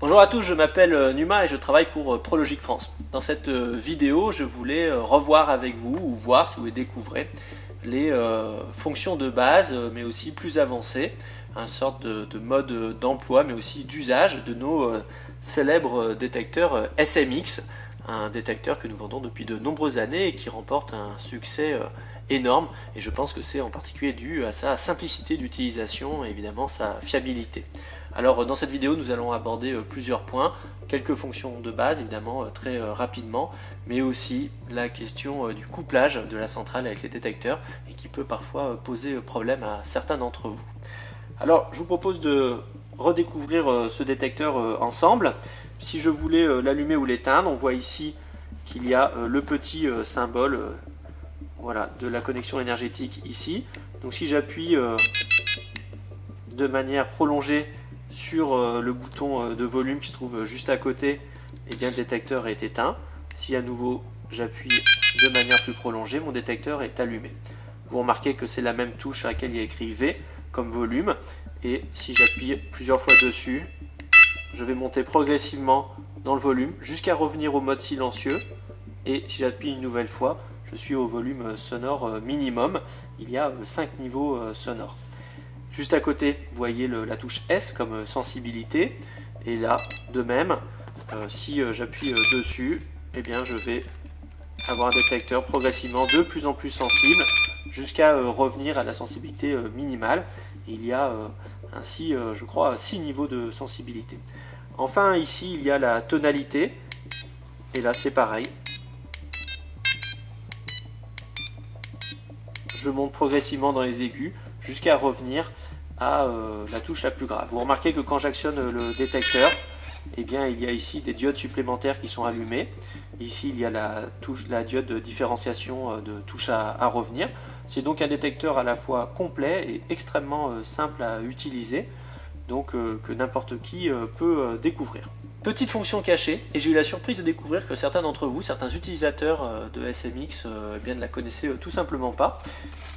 Bonjour à tous, je m'appelle Numa et je travaille pour Prologic France. Dans cette vidéo, je voulais revoir avec vous, ou voir si vous les découvrez, les fonctions de base, mais aussi plus avancées, une sorte de mode d'emploi, mais aussi d'usage de nos célèbres détecteurs SMX, un détecteur que nous vendons depuis de nombreuses années et qui remporte un succès énorme. Et je pense que c'est en particulier dû à sa simplicité d'utilisation et évidemment sa fiabilité. Alors dans cette vidéo, nous allons aborder plusieurs points, quelques fonctions de base évidemment très rapidement, mais aussi la question du couplage de la centrale avec les détecteurs et qui peut parfois poser problème à certains d'entre vous. Alors je vous propose de redécouvrir ce détecteur ensemble. Si je voulais l'allumer ou l'éteindre, on voit ici qu'il y a le petit symbole voilà, de la connexion énergétique ici. Donc si j'appuie de manière prolongée sur le bouton de volume qui se trouve juste à côté, et bien le détecteur est éteint. Si à nouveau j'appuie de manière plus prolongée, mon détecteur est allumé. Vous remarquez que c'est la même touche à laquelle il y a écrit V comme volume, et si j'appuie plusieurs fois dessus, je vais monter progressivement dans le volume jusqu'à revenir au mode silencieux, et si j'appuie une nouvelle fois, je suis au volume sonore minimum. Il y a 5 niveaux sonores. Juste à côté, vous voyez la touche S comme sensibilité. Et là, de même, si j'appuie dessus, eh bien, je vais avoir un détecteur progressivement de plus en plus sensible jusqu'à revenir à la sensibilité minimale. Et il y a ainsi, je crois, 6 niveaux de sensibilité. Enfin, ici, il y a la tonalité. Et là, c'est pareil. Je monte progressivement dans les aigus jusqu'à revenir à la touche la plus grave. Vous remarquez que quand j'actionne le détecteur, eh bien, il y a ici des diodes supplémentaires qui sont allumées. Ici, il y a la diode de différenciation de touche à revenir. C'est donc un détecteur à la fois complet et extrêmement simple à utiliser, donc que n'importe qui peut découvrir. Petite fonction cachée, et j'ai eu la surprise de découvrir que certains d'entre vous, certains utilisateurs de SMX, eh bien, ne la connaissaient tout simplement pas.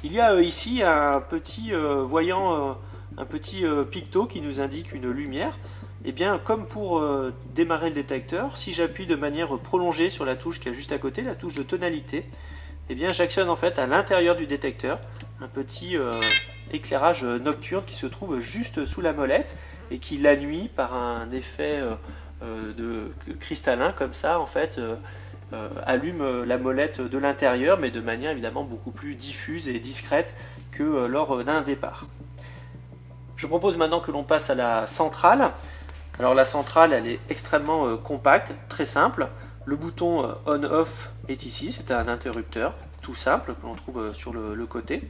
Il y a ici un petit voyant, un petit picto qui nous indique une lumière. Et bien, comme pour démarrer le détecteur, si j'appuie de manière prolongée sur la touche qui est juste à côté, la touche de tonalité, eh bien, j'actionne en fait à l'intérieur du détecteur un petit éclairage nocturne qui se trouve juste sous la molette et qui la nuit par un effet de cristallin comme ça en fait allume la molette de l'intérieur, mais de manière évidemment beaucoup plus diffuse et discrète que lors d'un départ. Je propose maintenant que l'on passe à la centrale. Alors la centrale, elle est extrêmement compacte, très simple. Le bouton on-off est ici, c'est un interrupteur tout simple que l'on trouve sur le côté.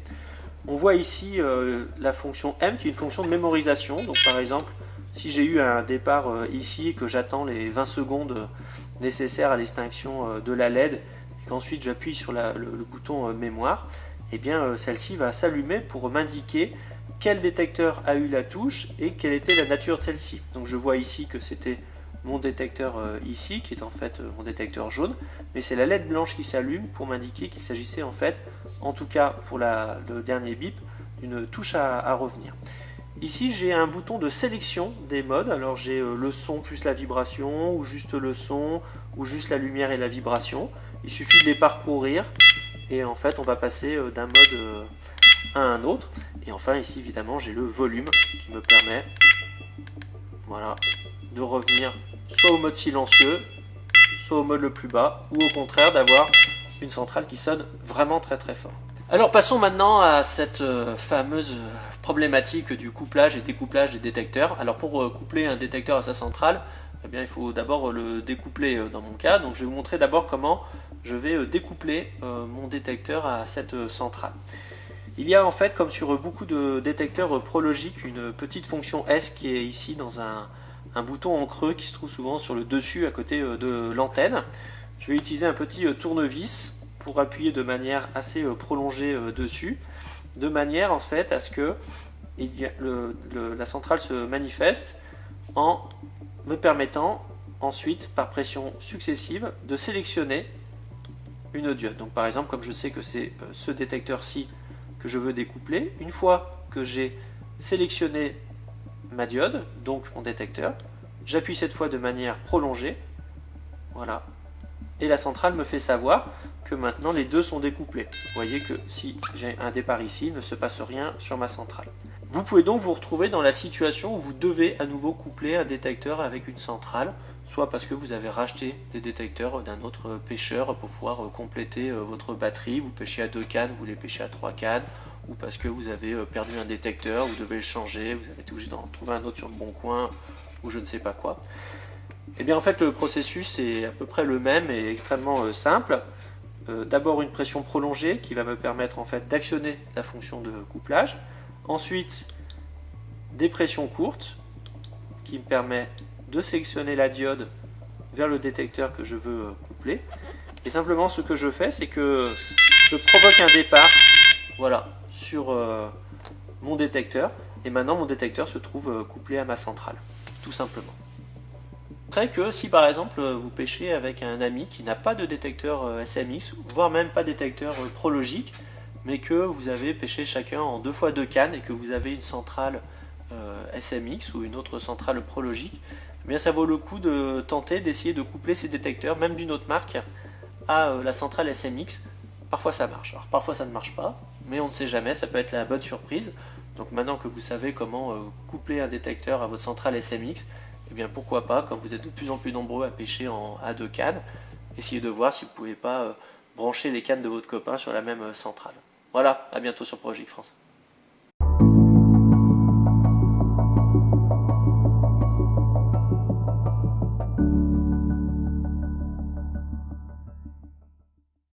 On voit ici la fonction M qui est une fonction de mémorisation. Donc par exemple, si j'ai eu un départ ici et que j'attends les 20 secondes nécessaires à l'extinction de la LED et qu'ensuite j'appuie sur le bouton mémoire, eh bien celle-ci va s'allumer pour m'indiquer quel détecteur a eu la touche et quelle était la nature de celle-ci. Donc je vois ici que c'était mon détecteur ici, qui est en fait mon détecteur jaune, mais c'est la LED blanche qui s'allume pour m'indiquer qu'il s'agissait en fait, en tout cas pour le dernier bip, d'une touche à revenir. Ici j'ai un bouton de sélection des modes, alors j'ai le son plus la vibration, ou juste le son, ou juste la lumière et la vibration. Il suffit de les parcourir, et en fait on va passer d'un mode à un autre. Et enfin ici évidemment j'ai le volume qui me permet voilà, de revenir soit au mode silencieux, soit au mode le plus bas, ou au contraire d'avoir une centrale qui sonne vraiment très très fort. Alors passons maintenant à cette fameuse problématique du couplage et découplage des détecteurs. Alors pour coupler un détecteur à sa centrale, eh bien, il faut d'abord le découpler dans mon cas. Donc je vais vous montrer d'abord comment je vais découpler mon détecteur à cette centrale. Il y a en fait, comme sur beaucoup de détecteurs Prologic, une petite fonction S qui est ici dans un bouton en creux qui se trouve souvent sur le dessus à côté de l'antenne. Je vais utiliser un petit tournevis pour appuyer de manière assez prolongée dessus, de manière en fait à ce que la centrale se manifeste en me permettant ensuite, par pression successive, de sélectionner une diode. Donc par exemple, comme je sais que c'est ce détecteur-ci que je veux découpler, une fois que j'ai sélectionné ma diode, donc mon détecteur, J'appuie cette fois de manière prolongée. Voilà. Et la centrale me fait savoir que maintenant les deux sont découplés. Vous voyez que si j'ai un départ ici, il ne se passe rien sur ma centrale. Vous pouvez donc vous retrouver dans la situation où vous devez à nouveau coupler un détecteur avec une centrale, soit parce que vous avez racheté des détecteurs d'un autre pêcheur pour pouvoir compléter votre batterie, vous pêchez à 2 cannes, vous les pêchez à 3 cannes, ou parce que vous avez perdu un détecteur, vous devez le changer, vous avez été obligé d'en trouver un autre sur le bon coin, ou je ne sais pas quoi. Et bien en fait le processus est à peu près le même et extrêmement simple. D'abord une pression prolongée qui va me permettre en fait d'actionner la fonction de couplage. Ensuite, des pressions courtes qui me permettent de sélectionner la diode vers le détecteur que je veux coupler. Et simplement ce que je fais, c'est que je provoque un départ, voilà, sur mon détecteur. Et maintenant mon détecteur se trouve couplé à ma centrale, tout simplement. Après que si par exemple vous pêchez avec un ami qui n'a pas de détecteur SMX, voire même pas de détecteur Prologic, mais que vous avez pêché chacun en 2x2 cannes et que vous avez une centrale SMX ou une autre centrale Prologic, eh bien ça vaut le coup de tenter d'essayer de coupler ces détecteurs, même d'une autre marque, à la centrale SMX. Parfois ça marche, alors parfois ça ne marche pas, mais on ne sait jamais, ça peut être la bonne surprise. Donc maintenant que vous savez comment coupler un détecteur à votre centrale SMX, eh bien pourquoi pas, quand vous êtes de plus en plus nombreux à pêcher à 2 cannes, essayez de voir si vous ne pouvez pas brancher les cannes de votre copain sur la même centrale. Voilà, à bientôt sur Prologic France.